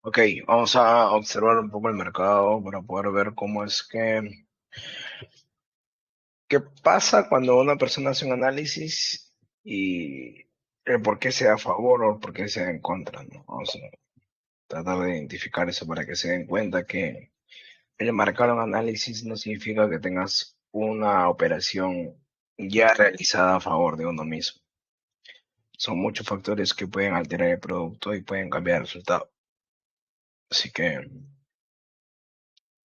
Ok, vamos a observar un poco el mercado para poder ver cómo es que, qué pasa cuando una persona hace un análisis y el por qué sea a favor o el por qué sea en contra, ¿no? Vamos a tratar de identificar eso para que se den cuenta que el marcar un análisis no significa que tengas una operación ya realizada a favor de uno mismo. Son muchos factores que pueden alterar el producto y pueden cambiar el resultado. Así que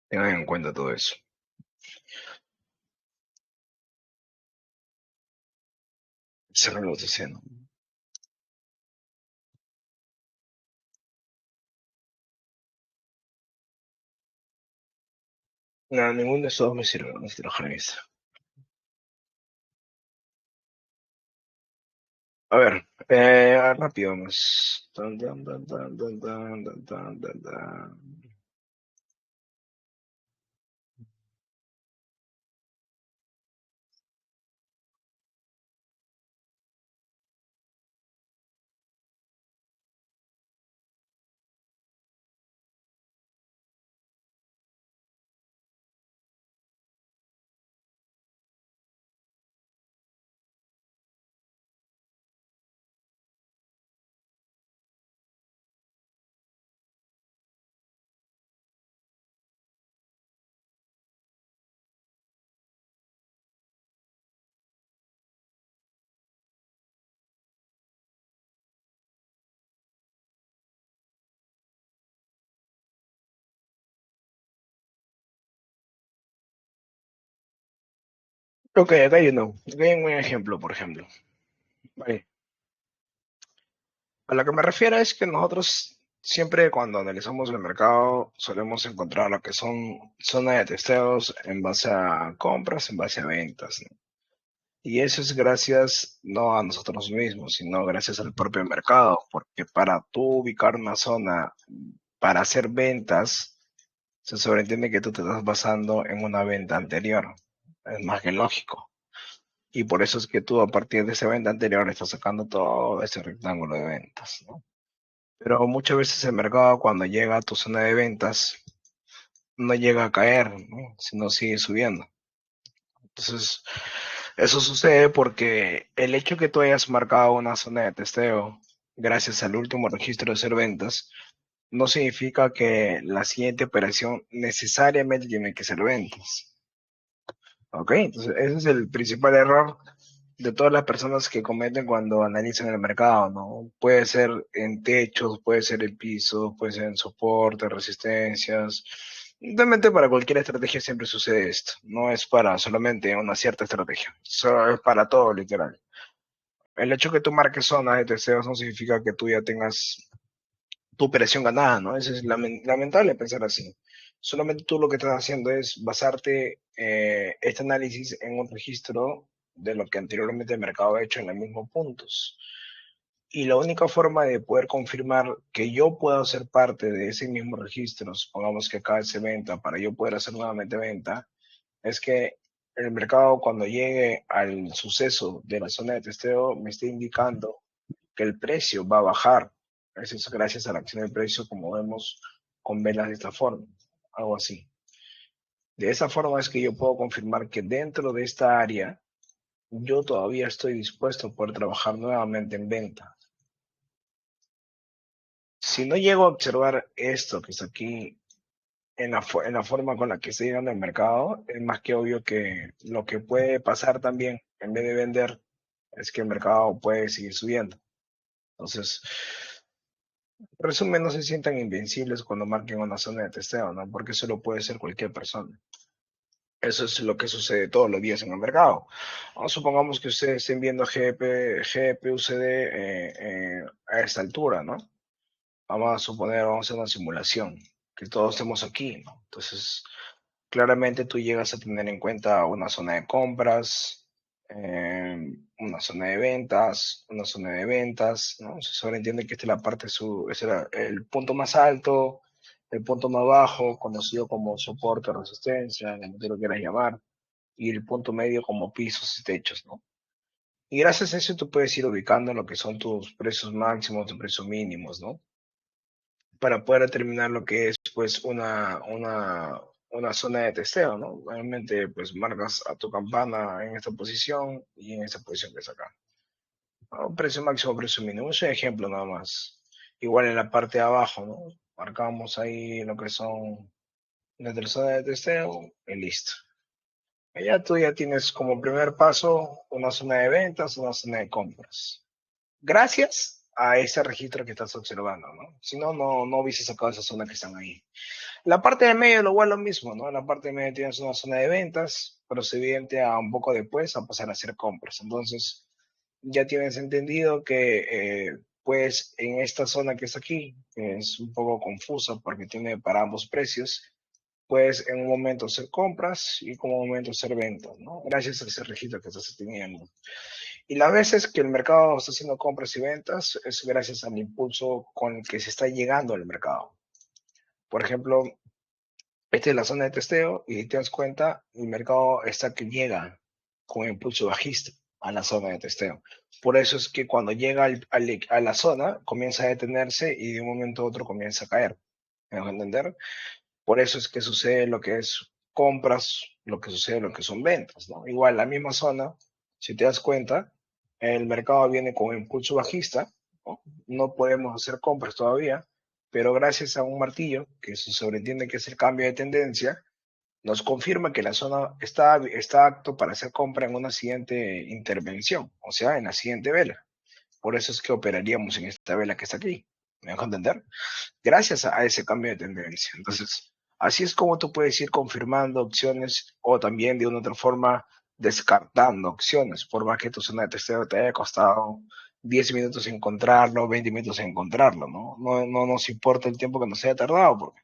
tengan en cuenta todo eso. Cerrar lo que ¿no? No, ninguno de esos dos me sirve, no quiero eso. A ver, rápido vamos. Tan, tan, tan, tan, tan, tan, tan, tan, tan, tan. Ok, acá hay uno. Acá hay un buen ejemplo, por ejemplo. Vale. A lo que me refiero es que nosotros siempre cuando analizamos el mercado solemos encontrar lo que son zonas de testeos en base a compras, en base a ventas, ¿no? Y eso es gracias no a nosotros mismos, sino gracias al propio mercado, porque para tú ubicar una zona para hacer ventas, se sobreentiende que tú te estás basando en una venta anterior. Es más que lógico. Y por eso es que tú a partir de esa venta anterior estás sacando todo ese rectángulo de ventas, ¿no? Pero muchas veces el mercado cuando llega a tu zona de ventas no llega a caer, ¿no? Sino sigue subiendo. Entonces, eso sucede porque el hecho que tú hayas marcado una zona de testeo gracias al último registro de hacer ventas, no significa que la siguiente operación necesariamente tiene que ser ventas. ¿Ok? Entonces, ese es el principal error de todas las personas que cometen cuando analizan el mercado, ¿no? Puede ser en techos, puede ser en pisos, puede ser en soporte, resistencias. Realmente para cualquier estrategia siempre sucede esto. No es para solamente una cierta estrategia. Es para todo, literal. El hecho que tú marques zonas de testeos no significa que tú ya tengas tu operación ganada, ¿no? Eso es lamentable pensar así. Solamente tú lo que estás haciendo es basarte este análisis en un registro de lo que anteriormente el mercado ha hecho en los mismos puntos. Y la única forma de poder confirmar que yo puedo ser parte de ese mismo registro, supongamos que acá se venta, para yo poder hacer nuevamente venta, es que el mercado cuando llegue al suceso de la zona de testeo me esté indicando que el precio va a bajar. Eso es gracias a la acción del precio, como vemos con velas de esta forma, algo así. De esa forma es que yo puedo confirmar que dentro de esta área yo todavía estoy dispuesto a poder trabajar nuevamente en venta. Si no llego a observar esto que está aquí en la forma con la que está llegando el mercado, es más que obvio que lo que puede pasar también, en vez de vender, es que el mercado puede seguir subiendo. Entonces, resumen, no se sientan invencibles cuando marquen una zona de testeo, ¿no? Porque eso lo puede ser cualquier persona. Eso es lo que sucede todos los días en el mercado. O supongamos que ustedes estén viendo GPUCD a esta altura, ¿no? Vamos a suponer, vamos a hacer una simulación, que todos estemos aquí, ¿no? Entonces, claramente tú llegas a tener en cuenta una zona de compras, una zona de ventas, una zona de ventas, ¿no? Se sobreentiende que esta es la parte, ese era el punto más alto, el punto más bajo, conocido como soporte, resistencia, como tú lo quieras llamar, y el punto medio como pisos y techos, ¿no? Y gracias a eso tú puedes ir ubicando lo que son tus precios máximos, tus precios mínimos, ¿no? para poder determinar lo que es pues una zona de testeo, ¿no? Realmente pues marcas a tu campana en esta posición y en esta posición que es acá. ¿No? Precio máximo, precio mínimo, es un ejemplo nada más. Igual en la parte de abajo, ¿no? Marcamos ahí lo que son nuestra zona de testeo y listo. Allá tú ya tienes como primer paso una zona de ventas, una zona de compras. Gracias a ese registro que estás observando, ¿no? Si no, no hubiese sacado esa zona que están ahí. La parte de medio, lo igual lo mismo, ¿no? En la parte de medio tienes una zona de ventas, procediente a un poco después a pasar a hacer compras. Entonces, ya tienes entendido que, pues, en esta zona que está aquí, que es un poco confusa porque tiene para ambos precios, puedes en un momento hacer compras y como un momento hacer ventas, ¿no? Gracias a ese registro que estás teniendo. Y las veces que el mercado está haciendo compras y ventas es gracias al impulso con el que se está llegando al mercado. Por ejemplo, esta es la zona de testeo y te das cuenta, el mercado está que llega con impulso bajista a la zona de testeo. Por eso es que cuando llega a la zona, comienza a detenerse y de un momento a otro comienza a caer. ¿Me dejo entender? Por eso es que sucede lo que es compras, lo que sucede lo que son ventas, ¿no? Igual, la misma zona, si te das cuenta, el mercado viene con impulso bajista, ¿no? No podemos hacer compras todavía, pero gracias a un martillo, que se sobreentiende que es el cambio de tendencia, nos confirma que la zona está apto para hacer compra en una siguiente intervención, o sea, en la siguiente vela. Por eso es que operaríamos en esta vela que está aquí. ¿Me dejo entender? Gracias a ese cambio de tendencia. Entonces, así es como tú puedes ir confirmando opciones o también de una otra forma descartando opciones, por más que tu zona de testeo te haya costado 10 minutos encontrarlo, 20 minutos encontrarlo, ¿no? No nos importa el tiempo que nos haya tardado, porque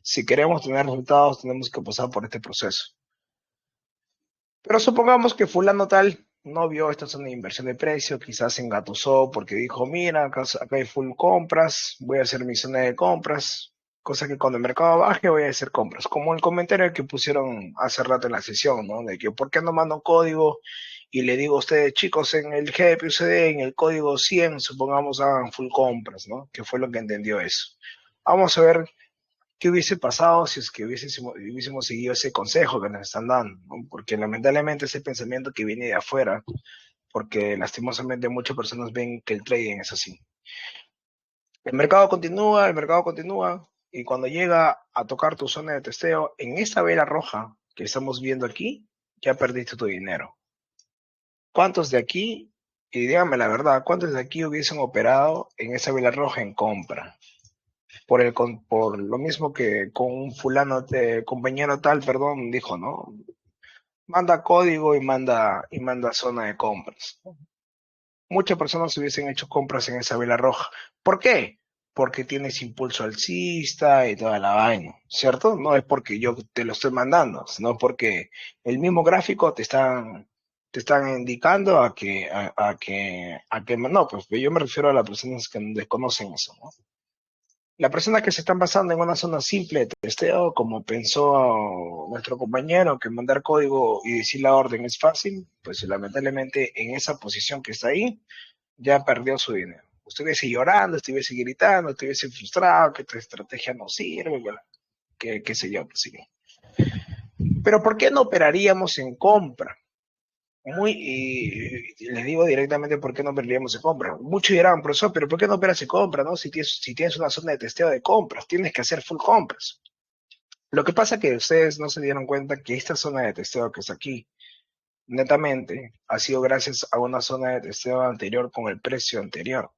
si queremos tener resultados tenemos que pasar por este proceso. Pero supongamos que fulano tal no vio esta zona de inversión de precio, quizás se engatusó porque dijo, mira, acá hay full compras, voy a hacer mi zona de compras, cosa que cuando el mercado baje voy a hacer compras, como el comentario que pusieron hace rato en la sesión, ¿no? De que por qué no mando código y le digo a ustedes, chicos, en el GPUCD, en el código 100, supongamos hagan full compras, ¿no? Que fue lo que entendió eso. Vamos a ver qué hubiese pasado si es que hubiésemos seguido ese consejo que nos están dando, ¿no? Porque lamentablemente ese pensamiento que viene de afuera, porque lastimosamente muchas personas ven que el trading es así. El mercado continúa, y cuando llega a tocar tu zona de testeo, en esta vela roja que estamos viendo aquí, ya perdiste tu dinero. ¿Cuántos de aquí, y díganme la verdad, cuántos de aquí hubiesen operado en esa vela roja en compra? Por lo mismo que con un fulano, compañero tal, perdón, dijo, ¿no? Manda código y manda zona de compras. Muchas personas hubiesen hecho compras en esa vela roja. ¿Por qué? Porque tienes impulso alcista y toda la vaina, ¿cierto? No es porque yo te lo estoy mandando, sino porque el mismo gráfico te están indicando a que, no, pues yo me refiero a las personas que desconocen eso, ¿no? La persona que se están basando en una zona simple de testeo, como pensó nuestro compañero, que mandar código y decir la orden es fácil, pues lamentablemente en esa posición que está ahí, ya perdió su dinero. Estuviese llorando, estuviese gritando, estuviese frustrado, que tu estrategia no sirve, qué sé yo, qué sé yo. Pero ¿por qué no operaríamos en compra? Y les digo directamente por qué no operaríamos en compra. Muchos dirán, profesor, pero ¿por qué no operas en compra, no? Si tienes una zona de testeo de compras, tienes que hacer full compras. Lo que pasa es que ustedes no se dieron cuenta que esta zona de testeo que está aquí, netamente, ha sido gracias a una zona de testeo anterior con el precio anterior.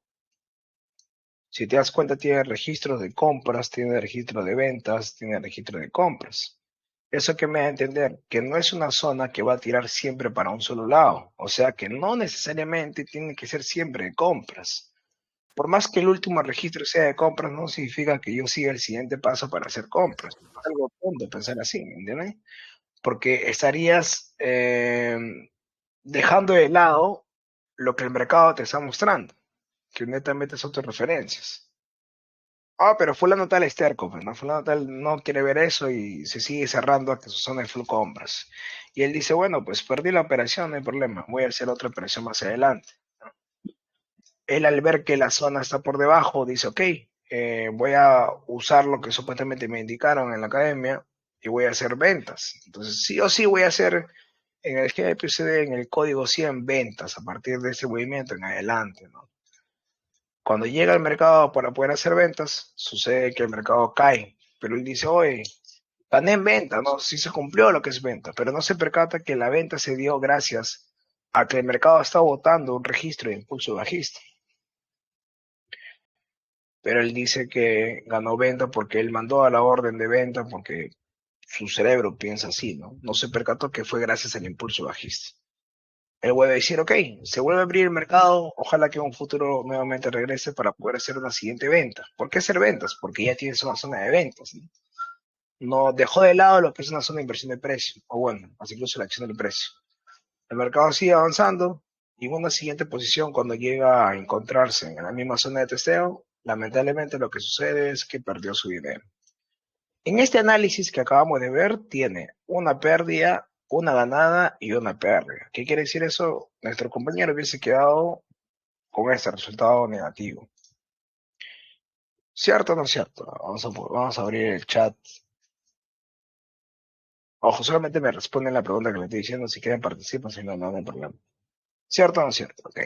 Si te das cuenta, tiene registros de compras, tiene registro de ventas, tiene registro de compras. Eso que me da a entender que no es una zona que va a tirar siempre para un solo lado. O sea que no necesariamente tiene que ser siempre de compras. Por más que el último registro sea de compras, no significa que yo siga el siguiente paso para hacer compras. Es algo tonto pensar así, ¿me entiendes? Porque estarías dejando de lado lo que el mercado te está mostrando, que netamente son tus referencias. Pero fulano tal es terco, pues, ¿no? Fulano tal no quiere ver eso y se sigue cerrando a que su zona de full compras. Y él dice, bueno, pues perdí la operación, no hay problema, voy a hacer otra operación más adelante. Él al ver que la zona está por debajo, dice, ok, voy a usar lo que supuestamente me indicaron en la academia y voy a hacer ventas. Entonces, sí o sí voy a hacer en el GPCD, en el código 100 ventas a partir de ese movimiento en adelante, ¿no? Cuando llega al mercado para poder hacer ventas, sucede que el mercado cae, pero él dice, oye, gané en venta, ¿no? Sí se cumplió lo que es venta, pero no se percata que la venta se dio gracias a que el mercado está botando un registro de impulso bajista. Pero él dice que ganó venta porque él mandó a la orden de venta porque su cerebro piensa así, ¿no? No se percató que fue gracias al impulso bajista. Él vuelve a decir, ok, se vuelve a abrir el mercado, ojalá que en un futuro nuevamente regrese para poder hacer una siguiente venta. ¿Por qué hacer ventas? Porque ya tienes una zona de ventas, ¿no? No dejó de lado lo que es una zona de inversión de precio, o bueno, así incluso la acción del precio. El mercado sigue avanzando y en una siguiente posición, cuando llega a encontrarse en la misma zona de testeo, lamentablemente lo que sucede es que perdió su dinero. En este análisis que acabamos de ver, tiene una pérdida, una ganada y una pérdida. ¿Qué quiere decir eso? Nuestro compañero hubiese quedado con este resultado negativo. ¿Cierto o no cierto? Vamos a abrir el chat. Ojo, solamente me responden la pregunta que le estoy diciendo. Si quieren participar, si no, no hay problema. ¿Cierto o no cierto? Ok.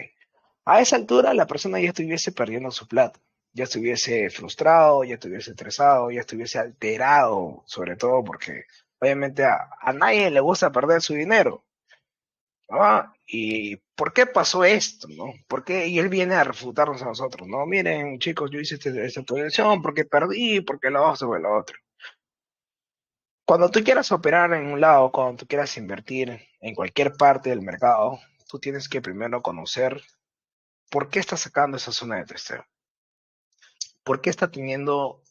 A esa altura la persona ya estuviese perdiendo su plata, ya estuviese frustrado, ya estuviese estresado, ya estuviese alterado, sobre todo porque obviamente a nadie le gusta perder su dinero. ¿No? ¿Y por qué pasó esto? ¿No? ¿Por qué? Y él viene a refutarnos a nosotros, ¿no? Miren, chicos, yo hice esta actualización porque perdí, porque lo otro, lo otro. Cuando tú quieras operar en un lado, cuando tú quieras invertir en cualquier parte del mercado, tú tienes que primero conocer por qué estás sacando esa zona de testeo. ¿Por qué está teniendo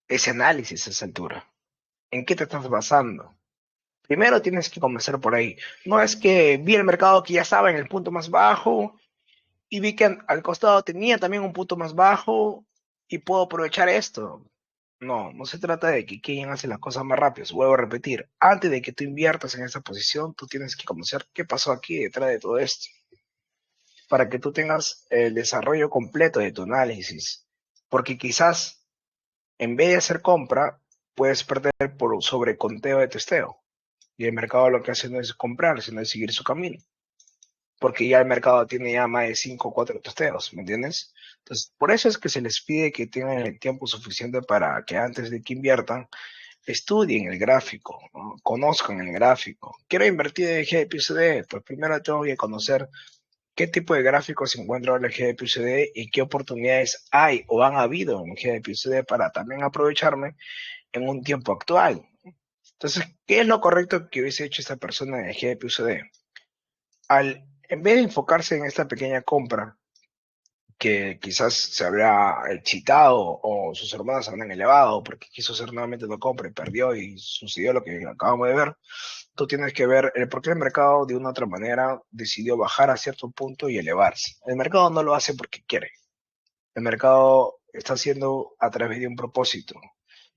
ese análisis a esa altura? ¿En qué te estás basando? Primero tienes que comenzar por ahí. No es que vi el mercado que ya estaba en el punto más bajo y vi que al costado tenía también un punto más bajo y puedo aprovechar esto. No, no se trata de que quien hace las cosas más rápido. Vuelvo a repetir, antes de que tú inviertas en esa posición, tú tienes que conocer qué pasó aquí detrás de todo esto, para que tú tengas el desarrollo completo de tu análisis. Porque quizás en vez de hacer compra, puedes perder por sobreconteo de testeo. Y el mercado lo que hace no es comprar, sino es seguir su camino. Porque ya el mercado tiene ya más de 5 o 4 testeos, ¿me entiendes? Entonces, por eso es que se les pide que tengan el tiempo suficiente para que antes de que inviertan, estudien el gráfico, ¿no? Conozcan el gráfico. Quiero invertir en GPUCD, pues primero tengo que conocer qué tipo de gráficos se encuentra en el GPUCD y qué oportunidades hay o han habido en el GPUCD para también aprovecharme en un tiempo actual. Entonces, ¿qué es lo correcto que hubiese hecho esta persona en el GPUCD? En vez de enfocarse en esta pequeña compra, que quizás se habrá excitado o sus hermanas se habrán elevado porque quiso hacer nuevamente una compra y perdió y sucedió lo que acabamos de ver, tú tienes que ver el por qué el mercado de una u otra manera decidió bajar a cierto punto y elevarse. El mercado no lo hace porque quiere. El mercado está haciendo a través de un propósito.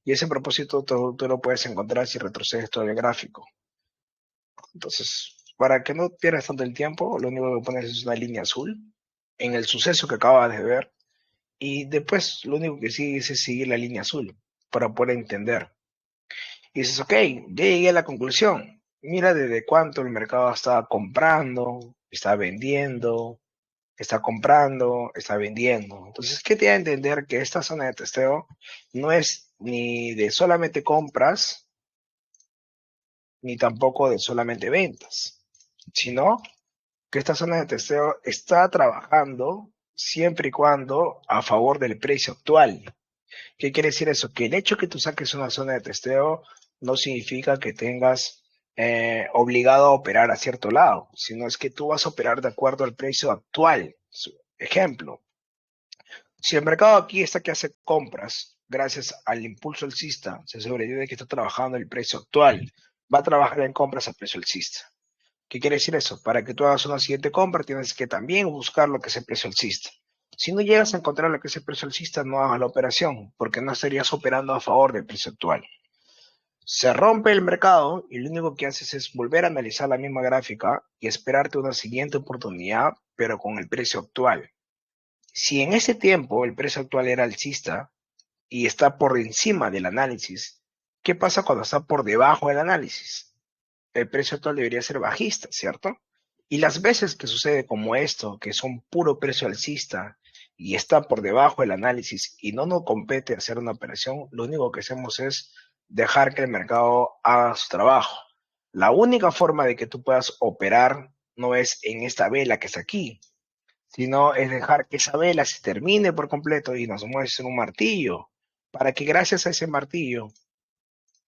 Y ese propósito tú lo puedes encontrar si retrocedes todo el gráfico. Entonces, para que no pierdas tanto el tiempo, lo único que pones es una línea azul en el suceso que acabas de ver y después lo único que sigues es seguir la línea azul para poder entender. Y dices, ok, ya llegué a la conclusión. Mira desde cuánto el mercado está comprando, está vendiendo, está comprando, está vendiendo. Entonces, ¿qué te da a entender? Que esta zona de testeo no es ni de solamente compras, ni tampoco de solamente ventas, sino que esta zona de testeo está trabajando siempre y cuando a favor del precio actual. ¿Qué quiere decir eso? Que el hecho que tú saques una zona de testeo no significa que tengas obligado a operar a cierto lado, sino es que tú vas a operar de acuerdo al precio actual. Ejemplo, si el mercado aquí está que hace compras, gracias al impulso alcista, se sobreentiende que está trabajando el precio actual, va a trabajar en compras a precio alcista. ¿Qué quiere decir eso? Para que tú hagas una siguiente compra, tienes que también buscar lo que es el precio alcista. Si no llegas a encontrar lo que es el precio alcista, no hagas la operación, porque no estarías operando a favor del precio actual. Se rompe el mercado y lo único que haces es volver a analizar la misma gráfica y esperarte una siguiente oportunidad, pero con el precio actual. Si en ese tiempo el precio actual era alcista, y está por encima del análisis, ¿qué pasa cuando está por debajo del análisis? El precio actual debería ser bajista, ¿cierto? Y las veces que sucede como esto, que son puro precio alcista y está por debajo del análisis y no nos compete hacer una operación, lo único que hacemos es dejar que el mercado haga su trabajo. La única forma de que tú puedas operar no es en esta vela que está aquí, sino es dejar que esa vela se termine por completo y nos muestre un martillo, para que gracias a ese martillo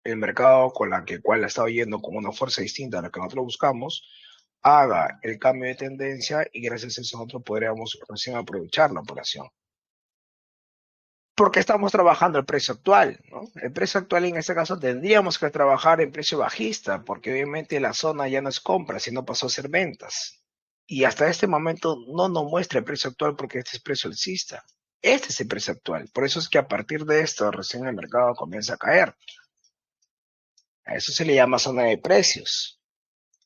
el mercado con la que cual ha estado yendo con una fuerza distinta a la que nosotros buscamos, haga el cambio de tendencia y gracias a eso nosotros podríamos recién aprovechar la operación. Porque estamos trabajando el precio actual, ¿no? El precio actual en este caso tendríamos que trabajar en precio bajista, porque obviamente la zona ya no es compra, sino pasó a ser ventas. Y hasta este momento no nos muestra el precio actual porque este es precio alcista. Este es el precio actual. Por eso es que a partir de esto recién el mercado comienza a caer. A eso se le llama zona de precios,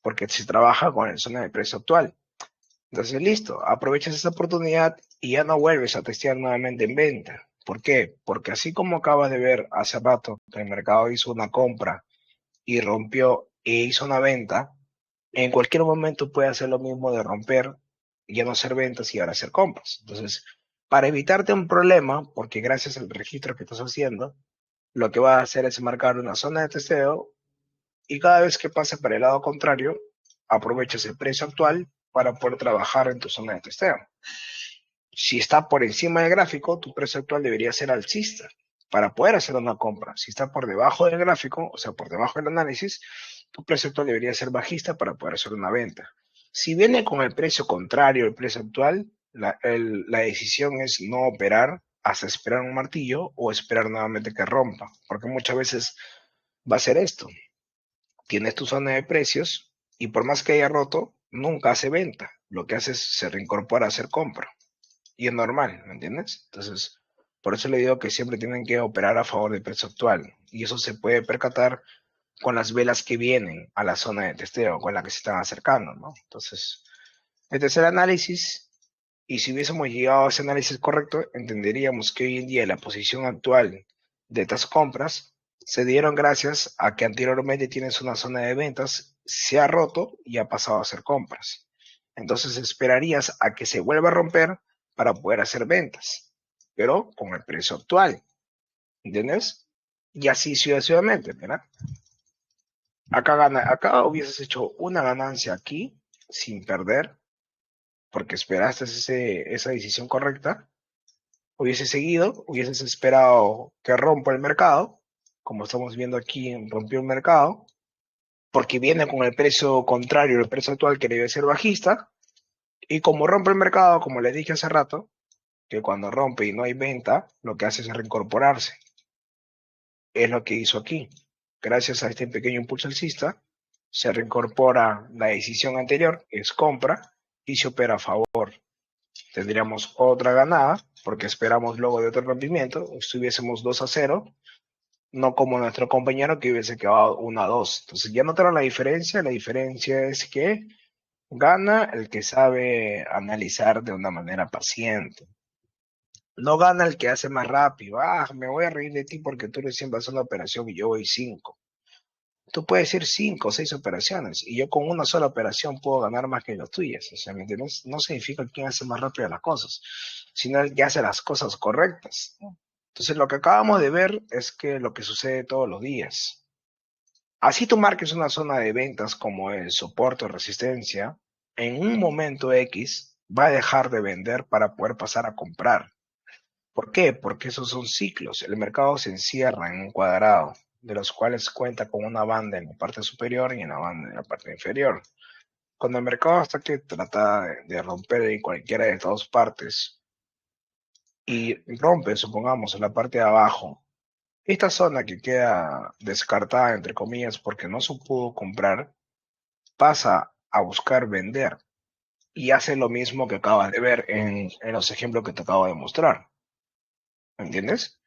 porque se trabaja con la zona de precio actual. Entonces, listo, aprovechas esa oportunidad y ya no vuelves a testear nuevamente en venta. ¿Por qué? Porque así como acabas de ver hace rato que el mercado hizo una compra y rompió e hizo una venta, en cualquier momento puede hacer lo mismo de romper, ya no hacer ventas y ahora hacer compras. Entonces, para evitarte un problema, porque gracias al registro que estás haciendo, lo que va a hacer es marcar una zona de testeo y cada vez que pase para el lado contrario, aprovechas el precio actual para poder trabajar en tu zona de testeo. Si está por encima del gráfico, tu precio actual debería ser alcista para poder hacer una compra. Si está por debajo del gráfico, o sea, por debajo del análisis, tu precio actual debería ser bajista para poder hacer una venta. Si viene con el precio contrario al precio actual, la decisión es no operar hasta esperar un martillo o esperar nuevamente que rompa, porque muchas veces va a ser esto. Tienes tu zona de precios y por más que haya roto, nunca hace venta. Lo que hace es se reincorpora a hacer compra. Y es normal, ¿me entiendes? Entonces, por eso le digo que siempre tienen que operar a favor del precio actual. Y eso se puede percatar con las velas que vienen a la zona de testeo, con la que se están acercando, ¿no? Entonces, este es el análisis. Y si hubiésemos llegado a ese análisis correcto, entenderíamos que hoy en día la posición actual de estas compras se dieron gracias a que anteriormente tienes una zona de ventas, se ha roto y ha pasado a hacer compras. Entonces esperarías a que se vuelva a romper para poder hacer ventas, pero con el precio actual, ¿entiendes? Y así sucesivamente, ¿verdad? Acá hubieses hecho una ganancia aquí sin perder, porque esperaste esa decisión correcta, hubiese seguido, hubieses esperado que rompa el mercado, como estamos viendo aquí, rompió el mercado, porque viene con el precio contrario, el precio actual que debe ser bajista, y como rompe el mercado, como les dije hace rato, que cuando rompe y no hay venta, lo que hace es reincorporarse. Es lo que hizo aquí. Gracias a este pequeño impulso alcista, se reincorpora la decisión anterior, que es compra, y se opera a favor. Tendríamos otra ganada, porque esperamos luego de otro rompimiento, estuviésemos 2-0, no como nuestro compañero que hubiese quedado 1-2. Entonces ya notaron la diferencia es que gana el que sabe analizar de una manera paciente. No gana el que hace más rápido. Ah, me voy a reír de ti porque tú recién vas a una operación y yo voy 5. Tú puedes ir 5 o 6 operaciones y yo con una sola operación puedo ganar más que las tuyas. O sea, ¿me entiendes? No significa quién hace más rápido las cosas, sino el que hace las cosas correctas, ¿no? Entonces, lo que acabamos de ver es que lo que sucede todos los días. Así tú marques una zona de ventas como el soporte o resistencia, en un momento X va a dejar de vender para poder pasar a comprar. ¿Por qué? Porque esos son ciclos. El mercado se encierra en un cuadrado, de los cuales cuenta con una banda en la parte superior y una banda en la parte inferior. Cuando el mercado hasta que trata de romper en cualquiera de estas dos partes y rompe, supongamos, en la parte de abajo, esta zona que queda descartada, entre comillas, porque no se pudo comprar, pasa a buscar vender y hace lo mismo que acabas de ver en los ejemplos que te acabo de mostrar. ¿Me entiendes?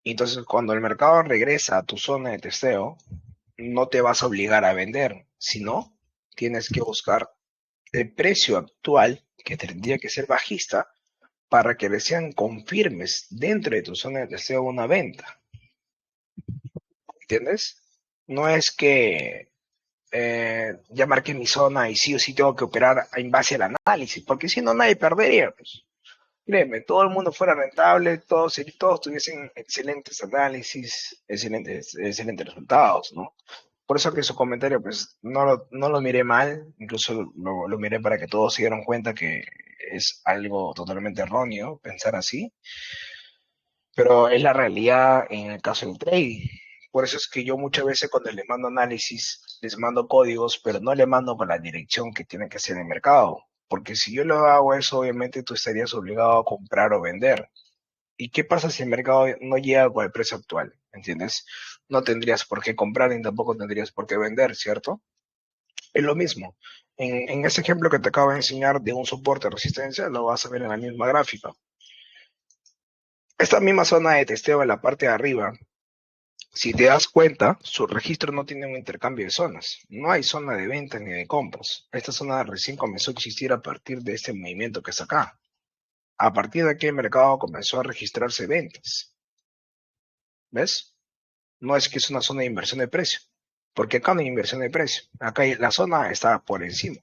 Entonces, cuando el mercado regresa a tu zona de testeo, no te vas a obligar a vender, sino tienes que buscar el precio actual, que tendría que ser bajista, para que recién confirmes dentro de tu zona de testeo una venta. ¿Entiendes? No es que ya marqué mi zona y sí o sí tengo que operar en base al análisis, porque si no nadie perdería, pues. Créeme, todo el mundo fuera rentable, todos tuviesen excelentes análisis, excelentes resultados, ¿no? Por eso que su comentario, pues, no lo miré mal, incluso lo miré para que todos se dieran cuenta que es algo totalmente erróneo pensar así, pero es la realidad en el caso del trading. Por eso es que yo muchas veces cuando les mando análisis, les mando códigos, pero no le mando con la dirección que tiene que ser en el mercado. Porque si yo lo hago eso, obviamente tú estarías obligado a comprar o vender. ¿Y qué pasa si el mercado no llega con el precio actual? ¿Entiendes? No tendrías por qué comprar ni tampoco tendrías por qué vender, ¿cierto? Es lo mismo. En ese ejemplo que te acabo de enseñar de un soporte de resistencia, lo vas a ver en la misma gráfica. Esta misma zona de testeo en la parte de arriba, si te das cuenta, su registro no tiene un intercambio de zonas. No hay zona de venta ni de compras. Esta zona recién comenzó a existir a partir de este movimiento que está acá. A partir de aquí el mercado comenzó a registrarse ventas. ¿Ves? No es que es una zona de inversión de precio, porque acá no hay inversión de precio. Acá la zona está por encima.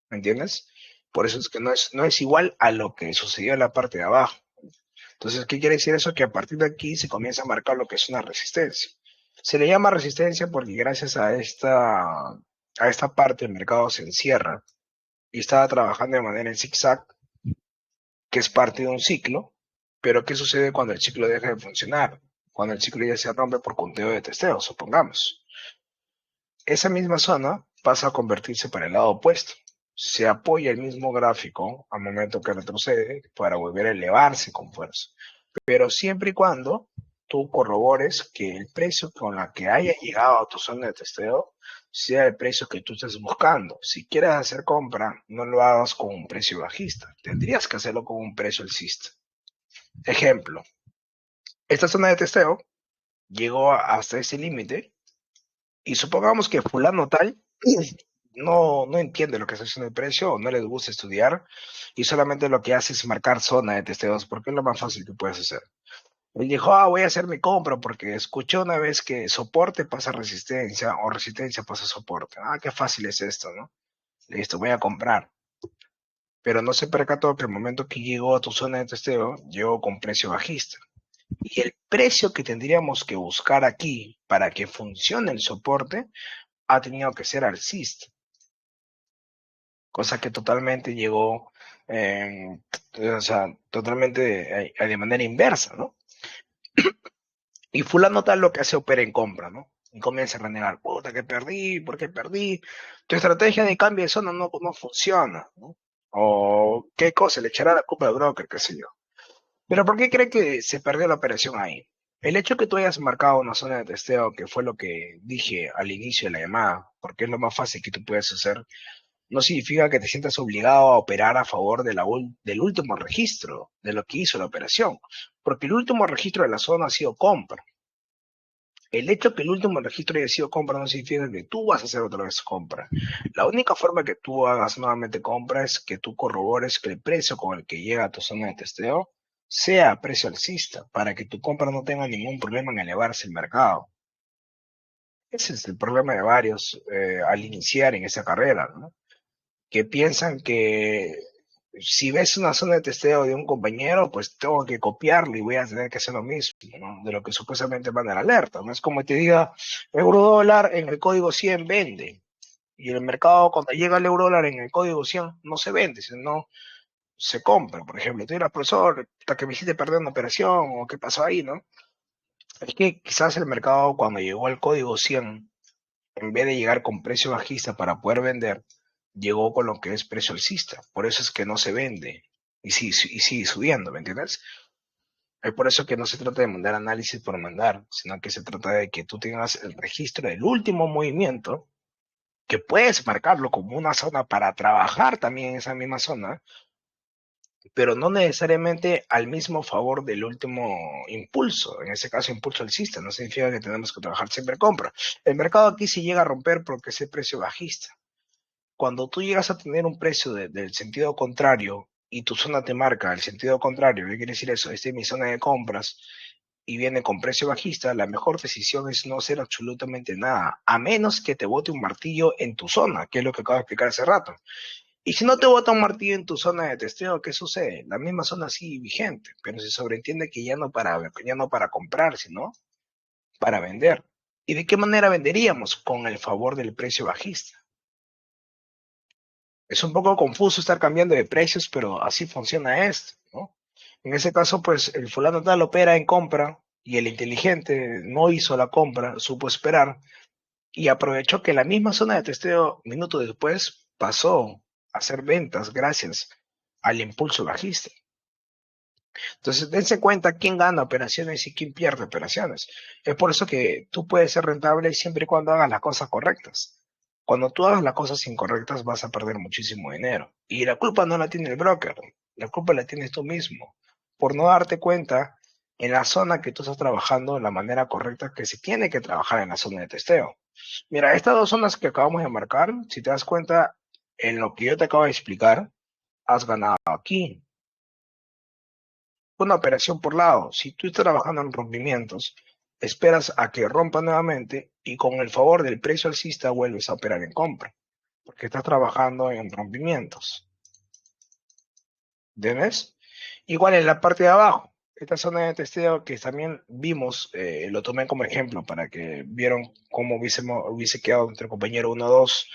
¿Me entiendes? Por eso es que no es igual a lo que sucedió en la parte de abajo. Entonces, ¿qué quiere decir eso? Que a partir de aquí se comienza a marcar lo que es una resistencia. Se le llama resistencia porque gracias a esta parte el mercado se encierra y estaba trabajando de manera en zigzag, que es parte de un ciclo, pero ¿qué sucede cuando el ciclo deja de funcionar? Cuando el ciclo ya se rompe por conteo de testeo, supongamos. Esa misma zona pasa a convertirse para el lado opuesto. Se apoya el mismo gráfico al momento que retrocede para volver a elevarse con fuerza. Pero siempre y cuando tú corrobores que el precio con el que haya llegado a tu zona de testeo sea el precio que tú estés buscando. Si quieres hacer compra, no lo hagas con un precio bajista. Tendrías que hacerlo con un precio alcista. Ejemplo, esta zona de testeo llegó hasta ese límite y supongamos que fulano tal no entiende lo que es haciendo el precio o no les gusta estudiar y solamente lo que hace es marcar zona de testeos porque es lo más fácil que puedes hacer. Él dijo, voy a hacer mi compra porque escuché una vez que soporte pasa resistencia o resistencia pasa soporte. Qué fácil es esto, ¿no? Listo, voy a comprar. Pero no se percató que el momento que llegó a tu zona de testeo, llegó con precio bajista. Y el precio que tendríamos que buscar aquí para que funcione el soporte ha tenido que ser alcista, cosa que totalmente llegó, o sea, totalmente de manera inversa, ¿no? Y fulano tal lo que hace opera en compra, ¿no? Y comienza a renegar, puta, que perdí, ¿por qué perdí? Tu estrategia de cambio de zona no funciona, ¿no? O qué cosa, le echará la culpa al broker, qué sé yo. Pero ¿por qué cree que se perdió la operación ahí? El hecho que tú hayas marcado una zona de testeo, que fue lo que dije al inicio de la llamada, porque es lo más fácil que tú puedes hacer, no significa que te sientas obligado a operar a favor del último registro, de lo que hizo la operación, porque el último registro de la zona ha sido compra. El hecho que el último registro haya sido compra no significa que tú vas a hacer otra vez compra. La única forma que tú hagas nuevamente compra es que tú corrobores que el precio con el que llega a tu zona de testeo sea precio alcista, para que tu compra no tenga ningún problema en elevarse el mercado. Ese es el problema de varios al iniciar en esa carrera, ¿no? Que piensan que si ves una zona de testeo de un compañero, pues tengo que copiarlo y voy a tener que hacer lo mismo, ¿no? De lo que supuestamente manda la alerta. No es como te diga, euro dólar en el código 100 vende. Y el mercado, cuando llega el euro dólar en el código 100, no se vende, sino se compra. Por ejemplo, tú eras profesor, hasta que me hiciste perder una operación, o qué pasó ahí, ¿no? Es que quizás el mercado, cuando llegó al código 100, en vez de llegar con precio bajista para poder vender, llegó con lo que es precio alcista. Por eso es que no se vende y sigue subiendo, ¿me entiendes? Es por eso que no se trata de mandar análisis por mandar, sino que se trata de que tú tengas el registro del último movimiento, que puedes marcarlo como una zona para trabajar también en esa misma zona, pero no necesariamente al mismo favor del último impulso, en ese caso impulso alcista, no significa que tenemos que trabajar siempre compra. El mercado aquí sí llega a romper porque es el precio bajista. Cuando tú llegas a tener un precio del sentido contrario y tu zona te marca el sentido contrario, ¿qué quiere decir eso? Esta es mi zona de compras y viene con precio bajista, la mejor decisión es no hacer absolutamente nada, a menos que te bote un martillo en tu zona, que es lo que acabo de explicar hace rato. Y si no te bota un martillo en tu zona de testeo, ¿qué sucede? La misma zona sigue vigente, pero se sobreentiende que ya no para comprar, sino para vender. ¿Y de qué manera venderíamos? Con el favor del precio bajista. Es un poco confuso estar cambiando de precios, pero así funciona esto, ¿no? En ese caso, pues el fulano tal opera en compra y el inteligente no hizo la compra, supo esperar y aprovechó que la misma zona de testeo, minutos después, pasó a hacer ventas gracias al impulso bajista. Entonces, dense cuenta quién gana operaciones y quién pierde operaciones. Es por eso que tú puedes ser rentable siempre y cuando hagas las cosas correctas. Cuando tú hagas las cosas incorrectas vas a perder muchísimo dinero. Y la culpa no la tiene el broker, la culpa la tienes tú mismo, por no darte cuenta en la zona que tú estás trabajando de la manera correcta que se tiene que trabajar en la zona de testeo. Mira, estas dos zonas que acabamos de marcar, si te das cuenta en lo que yo te acabo de explicar, has ganado aquí una operación por lado. Si tú estás trabajando en rompimientos, esperas a que rompa nuevamente y con el favor del precio alcista vuelves a operar en compra, porque estás trabajando en rompimientos. ¿Ves? Igual en la parte de abajo, esta zona de testeo que también vimos, lo tomé como ejemplo para que vieron cómo hubiese quedado entre compañero 1-2.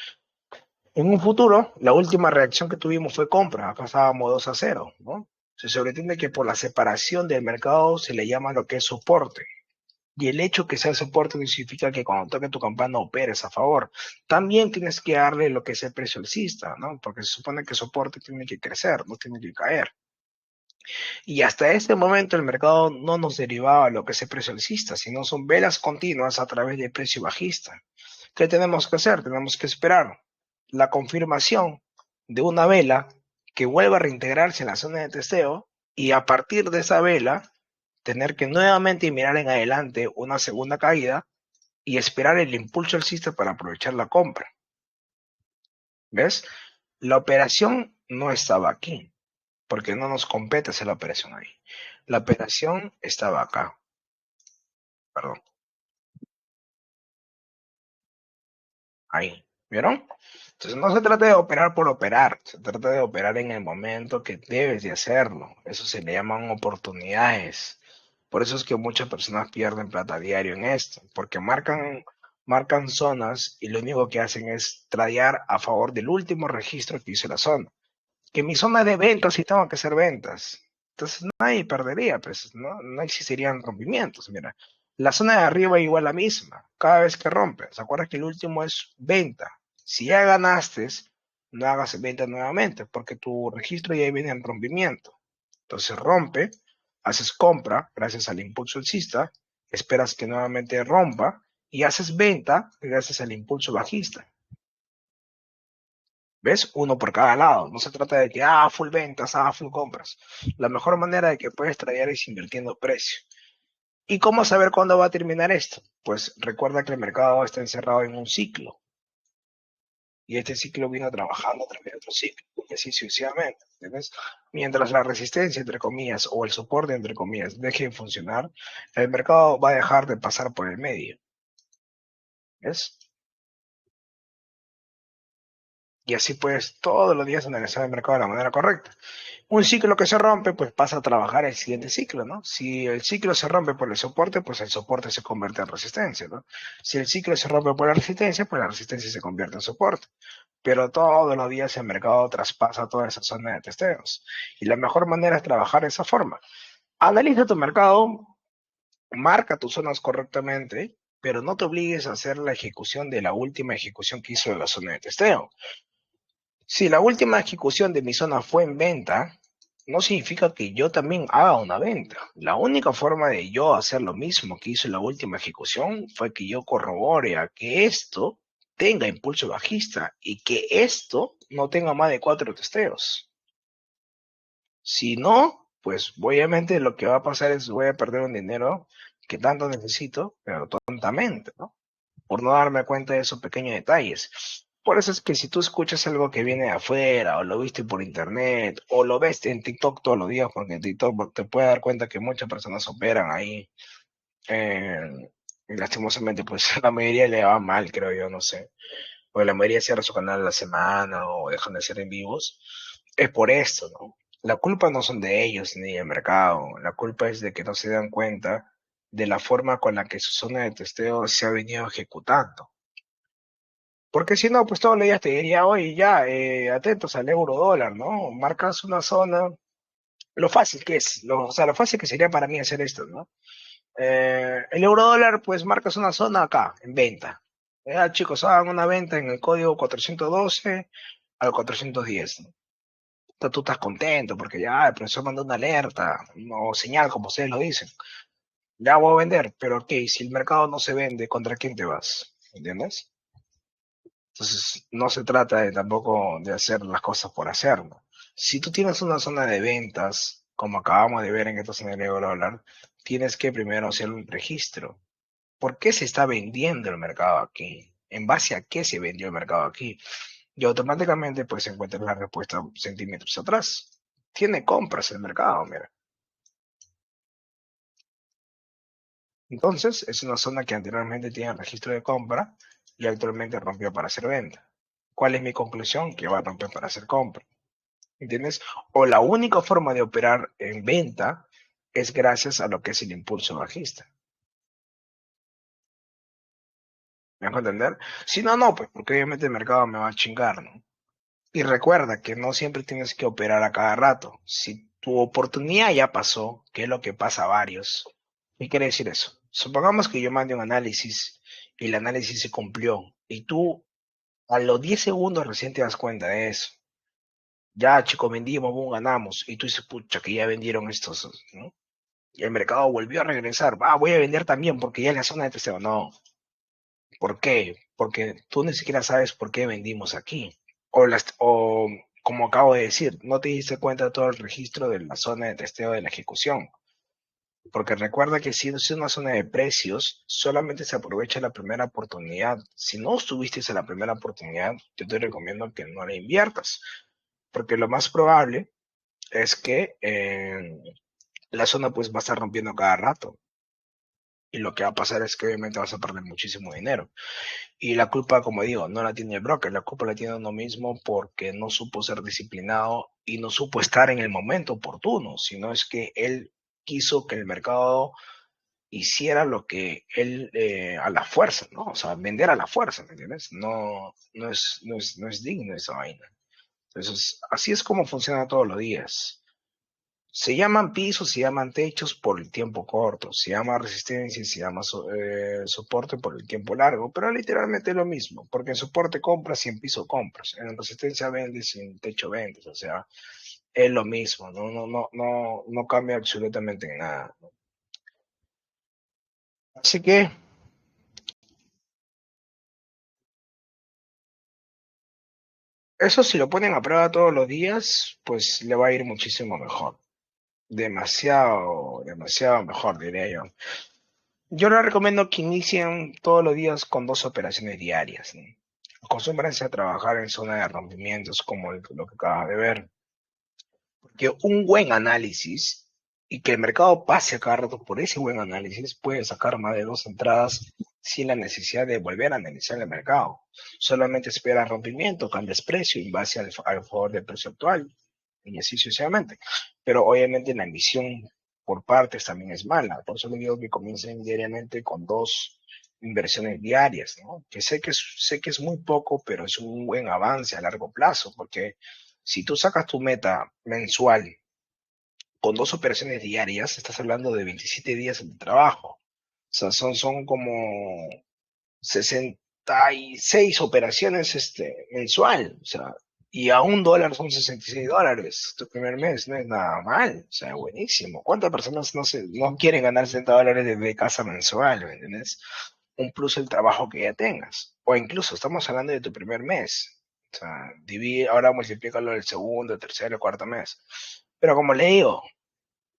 En un futuro, la última reacción que tuvimos fue compra, acá estábamos 2-0, ¿no? Se sobreentiende que por la separación del mercado se le llama lo que es soporte. Y el hecho que sea soporte no significa que cuando toque tu campana operes a favor. También tienes que darle lo que es el precio alcista, ¿no? Porque se supone que soporte tiene que crecer, no tiene que caer. Y hasta este momento el mercado no nos derivaba lo que es el precio alcista, sino son velas continuas a través del precio bajista. ¿Qué tenemos que hacer? Tenemos que esperar la confirmación de una vela que vuelva a reintegrarse en la zona de testeo y a partir de esa vela tener que nuevamente mirar en adelante una segunda caída y esperar el impulso alcista para aprovechar la compra. ¿Ves? La operación no estaba aquí, porque no nos compete hacer la operación ahí. La operación estaba acá, perdón, ahí. ¿Vieron? Entonces no se trata de operar por operar, se trata de operar en el momento que debes de hacerlo. Eso se le llaman oportunidades. Por eso es que muchas personas pierden plata a diario en esto, porque marcan zonas y lo único que hacen es tradear a favor del último registro que hizo la zona. Que mi zona de ventas sí tengo que hacer ventas. Entonces nadie perdería, pues no existirían rompimientos. Mira, la zona de arriba igual la misma, cada vez que rompe. ¿Se acuerdan que el último es venta? Si ya ganaste, no hagas venta nuevamente, porque tu registro ya viene en rompimiento. Entonces rompe, haces compra gracias al impulso alcista, esperas que nuevamente rompa y haces venta gracias al impulso bajista. ¿Ves? Uno por cada lado. No se trata de que, full ventas, full compras. La mejor manera de que puedes tradear es invirtiendo precio. ¿Y cómo saber cuándo va a terminar esto? Pues recuerda que el mercado está encerrado en un ciclo. Y este ciclo vino trabajando a través de otro ciclo. Y así sucesivamente. ¿Entiendes? Mientras la resistencia, entre comillas, o el soporte, entre comillas, deje de funcionar, el mercado va a dejar de pasar por el medio. ¿Ves? Y así puedes todos los días analizar el mercado de la manera correcta. Un ciclo que se rompe, pues pasa a trabajar el siguiente ciclo, ¿no? Si el ciclo se rompe por el soporte, pues el soporte se convierte en resistencia, ¿no? Si el ciclo se rompe por la resistencia, pues la resistencia se convierte en soporte. Pero todos los días el mercado traspasa toda esa zona de testeos. Y la mejor manera es trabajar de esa forma. Analiza tu mercado, marca tus zonas correctamente, pero no te obligues a hacer la ejecución de la última ejecución que hizo de la zona de testeo. Si la última ejecución de mi zona fue en venta, no significa que yo también haga una venta. La única forma de yo hacer lo mismo que hizo en la última ejecución fue que yo corrobore a que esto tenga impulso bajista y que esto no tenga más de 4 testeos. Si no, pues obviamente lo que va a pasar es voy a perder un dinero que tanto necesito, pero tontamente, ¿no? Por no darme cuenta de esos pequeños detalles. Por eso es que si tú escuchas algo que viene de afuera, o lo viste por internet, o lo ves en TikTok todos los días, porque en TikTok te puedes dar cuenta que muchas personas operan ahí, y lastimosamente, pues la mayoría le va mal, creo yo, no sé. O la mayoría cierra su canal a la semana, o dejan de ser en vivos. Es por esto, ¿no? La culpa no son de ellos ni del mercado, la culpa es de que no se dan cuenta de la forma con la que su zona de testeo se ha venido ejecutando. Porque si no, pues todos los días te diría, oye, ya, atentos al euro dólar, ¿no? Marcas una zona, lo fácil que es, o sea, lo fácil que sería para mí hacer esto, ¿no? El euro dólar, pues marcas una zona acá, en venta. Chicos, hagan una venta en el código 412 al 410, ¿no? Entonces tú estás contento porque ya el profesor mandó una alerta, o señal, como ustedes lo dicen. Ya voy a vender, pero ok, si el mercado no se vende, ¿contra quién te vas? ¿Entiendes? Entonces, no se trata de tampoco de hacer las cosas por hacerlo. Si tú tienes una zona de ventas, como acabamos de ver en esta zona de euro dólar, tienes que primero hacer un registro. ¿Por qué se está vendiendo el mercado aquí? ¿En base a qué se vendió el mercado aquí? Y automáticamente pues encuentras la respuesta centímetros atrás. Tiene compras el mercado, mira. Entonces, es una zona que anteriormente tenía registro de compra y actualmente rompió para hacer venta. ¿Cuál es mi conclusión? Que va a romper para hacer compra. ¿Entiendes? O la única forma de operar en venta es gracias a lo que es el impulso bajista. ¿Me dejo entender? Si no, no, pues porque obviamente el mercado me va a chingar, ¿no? Y recuerda que no siempre tienes que operar a cada rato. Si tu oportunidad ya pasó, que es lo que pasa a varios, ¿qué quiere decir eso? Supongamos que yo mande un análisis y el análisis se cumplió y tú a los 10 segundos recién te das cuenta de eso. Ya, chico, vendimos, boom, ganamos. Y tú dices, pucha, que ya vendieron estos, ¿no? Y el mercado volvió a regresar. Voy a vender también porque ya es la zona de testeo. No. ¿Por qué? Porque tú ni siquiera sabes por qué vendimos aquí. O como acabo de decir, no te diste cuenta de todo el registro de la zona de testeo de la ejecución. Porque recuerda que si es una zona de precios, solamente se aprovecha la primera oportunidad. Si no estuviste en la primera oportunidad, yo te recomiendo que no la inviertas. Porque lo más probable es que la zona pues va a estar rompiendo cada rato. Y lo que va a pasar es que obviamente vas a perder muchísimo dinero. Y la culpa, como digo, no la tiene el broker, la culpa la tiene uno mismo porque no supo ser disciplinado y no supo estar en el momento oportuno, sino es que él quiso que el mercado hiciera lo que él a la fuerza, ¿no? O sea, vender a la fuerza, ¿me entiendes? No es digno esa vaina. Entonces, así es como funciona todos los días. Se llaman pisos, se llaman techos por el tiempo corto, se llama resistencia, se llama soporte por el tiempo largo, pero literalmente es lo mismo, porque en soporte compras y en piso compras, en resistencia vendes y en techo vendes, o sea, es lo mismo, no cambia absolutamente nada. Así que eso si lo ponen a prueba todos los días, pues le va a ir muchísimo mejor, demasiado, demasiado mejor, diría yo. Yo les recomiendo que inicien todos los días con 2 operaciones diarias, ¿no? Acostúmbrense a trabajar en zona de rompimientos como lo que acabas de ver. Porque un buen análisis y que el mercado pase a cada rato por ese buen análisis puede sacar más de 2 entradas sin la necesidad de volver a analizar el mercado. Solamente espera rompimiento, cambias precio en base al favor del precio actual y así sucesivamente. Pero obviamente la emisión por partes también es mala. Por eso le digo que comiencen diariamente con 2 inversiones diarias, ¿no? Que sé que es muy poco, pero es un buen avance a largo plazo, porque si tú sacas tu meta mensual con 2 operaciones diarias, estás hablando de 27 días de trabajo. O sea, son como 66 operaciones mensual. O sea, y a $1 son $66 tu primer mes, no es nada mal. O sea, buenísimo. ¿Cuántas personas no quieren ganar $60 de casa mensual? ¿Me entiendes? Un plus el trabajo que ya tengas. O incluso estamos hablando de tu primer mes. O sea, divide, ahora multiplícalo el segundo, tercero, cuarto mes. Pero como le digo,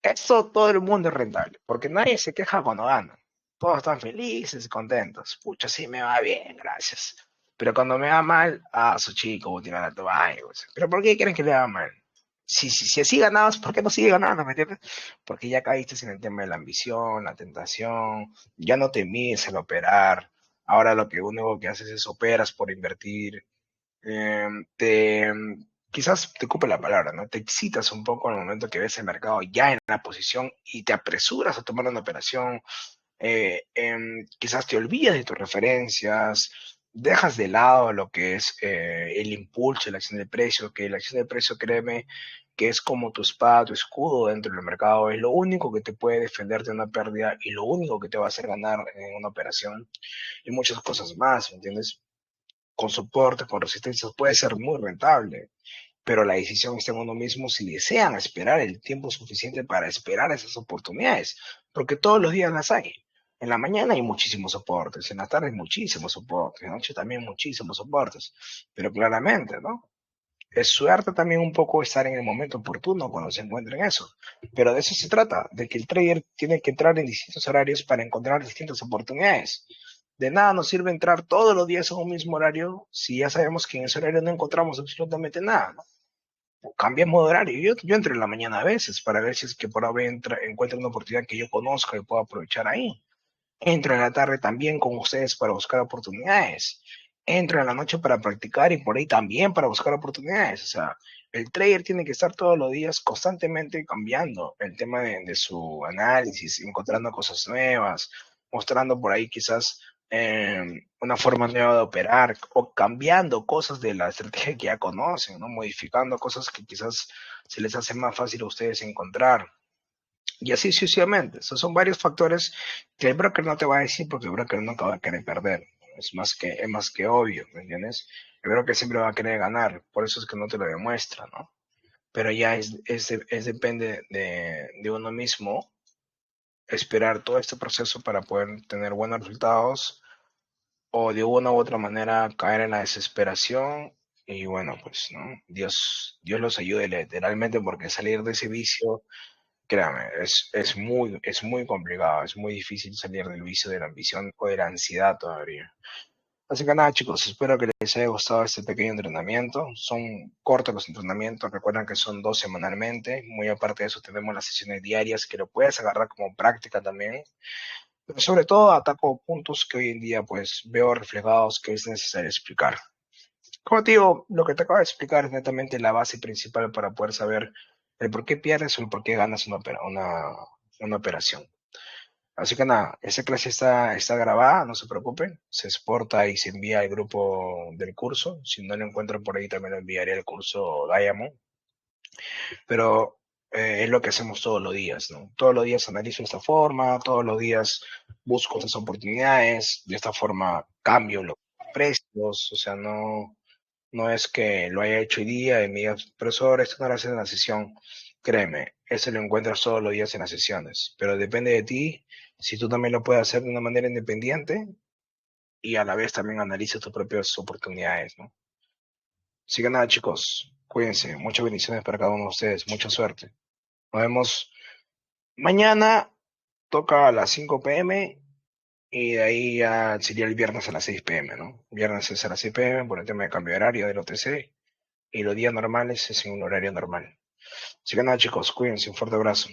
esto todo el mundo es rentable, porque nadie se queja cuando gana. Todos están felices, contentos. Pucha, sí me va bien, gracias. Pero cuando me va mal, su chico, voy a tirar la toalla. Pues. Pero ¿por qué quieren que le haga mal? Si así ganabas, ¿por qué no sigue ganando? ¿Me entiendes? Porque ya caíste en el tema de la ambición, la tentación, ya no te mides el operar. Ahora lo que único que haces es operas por invertir. eh, te, quizás te ocupe la palabra, ¿no? Te excitas un poco en el momento que ves el mercado ya en la posición y te apresuras a tomar una operación. Quizás te olvidas de tus referencias, dejas de lado lo que es el impulso de la acción de precio, que la acción de precio, créeme, que es como tu espada, tu escudo dentro del mercado, es lo único que te puede defender de una pérdida y lo único que te va a hacer ganar en una operación y muchas cosas más, ¿me entiendes? Con soporte, con resistencia, puede ser muy rentable, pero la decisión está en uno mismo si desean esperar el tiempo suficiente para esperar esas oportunidades, porque todos los días las hay. En la mañana hay muchísimos soportes, en la tarde hay muchísimos soportes, en la noche también muchísimos soportes, pero claramente, ¿no? Es suerte también un poco estar en el momento oportuno cuando se encuentra en eso, pero de eso se trata, de que el trader tiene que entrar en distintos horarios para encontrar distintas oportunidades. De nada nos sirve entrar todos los días en un mismo horario si ya sabemos que en ese horario no encontramos absolutamente nada, ¿no? Cambiamos de horario. Yo entro en la mañana a veces para ver si es que por ahí encuentro una oportunidad que yo conozca y puedo aprovechar ahí. Entro en la tarde también con ustedes para buscar oportunidades. Entro en la noche para practicar y por ahí también para buscar oportunidades. O sea, el trader tiene que estar todos los días constantemente cambiando el tema de su análisis, encontrando cosas nuevas, mostrando por ahí quizás una forma nueva de operar o cambiando cosas de la estrategia que ya conocen, ¿no? Modificando cosas que quizás se les hace más fácil a ustedes encontrar. Y así sucesivamente. Esos son varios factores que el broker no te va a decir porque el broker nunca va a querer perder. Es más que obvio, ¿me entiendes? El broker siempre va a querer ganar, por eso es que no te lo demuestra, ¿no? Pero ya depende de uno mismo esperar todo este proceso para poder tener buenos resultados o de una u otra manera caer en la desesperación y bueno, pues, ¿no? Dios los ayude literalmente porque salir de ese vicio. Créame, es muy complicado, es muy difícil salir del vicio de la ambición o de la ansiedad todavía. Así que nada, chicos, espero que les haya gustado este pequeño entrenamiento. Son cortos los entrenamientos, recuerden que son 2 semanalmente. Muy aparte de eso, tenemos las sesiones diarias que lo puedes agarrar como práctica también. Pero sobre todo ataco puntos que hoy en día pues veo reflejados que es necesario explicar. Como te digo, lo que te acabo de explicar es netamente la base principal para poder saber el por qué pierdes o el por qué ganas una operación. Así que nada, esa clase está grabada, no se preocupen, se exporta y se envía al grupo del curso. Si no lo encuentran por ahí, también lo enviaré al curso Diamond. Pero es lo que hacemos todos los días, ¿no? Todos los días analizo de esta forma, todos los días busco estas oportunidades, de esta forma cambio los precios, o sea, no es que lo haya hecho hoy día y me digas, profesor, esto no lo haces en la sesión. Créeme, eso lo encuentras todos los días en las sesiones, pero depende de ti si tú también lo puedes hacer de una manera independiente y a la vez también analiza tus propias oportunidades, ¿no? Así que nada, chicos, cuídense, muchas bendiciones para cada uno de ustedes, mucha suerte. Nos vemos mañana, toca a las 5 p.m. y de ahí ya sería el viernes a las 6 p.m., ¿no? Viernes es a las 6 p.m. por el tema de cambio de horario del OTC. Y los días normales es en un horario normal. Así que nada, chicos, cuídense, un fuerte abrazo.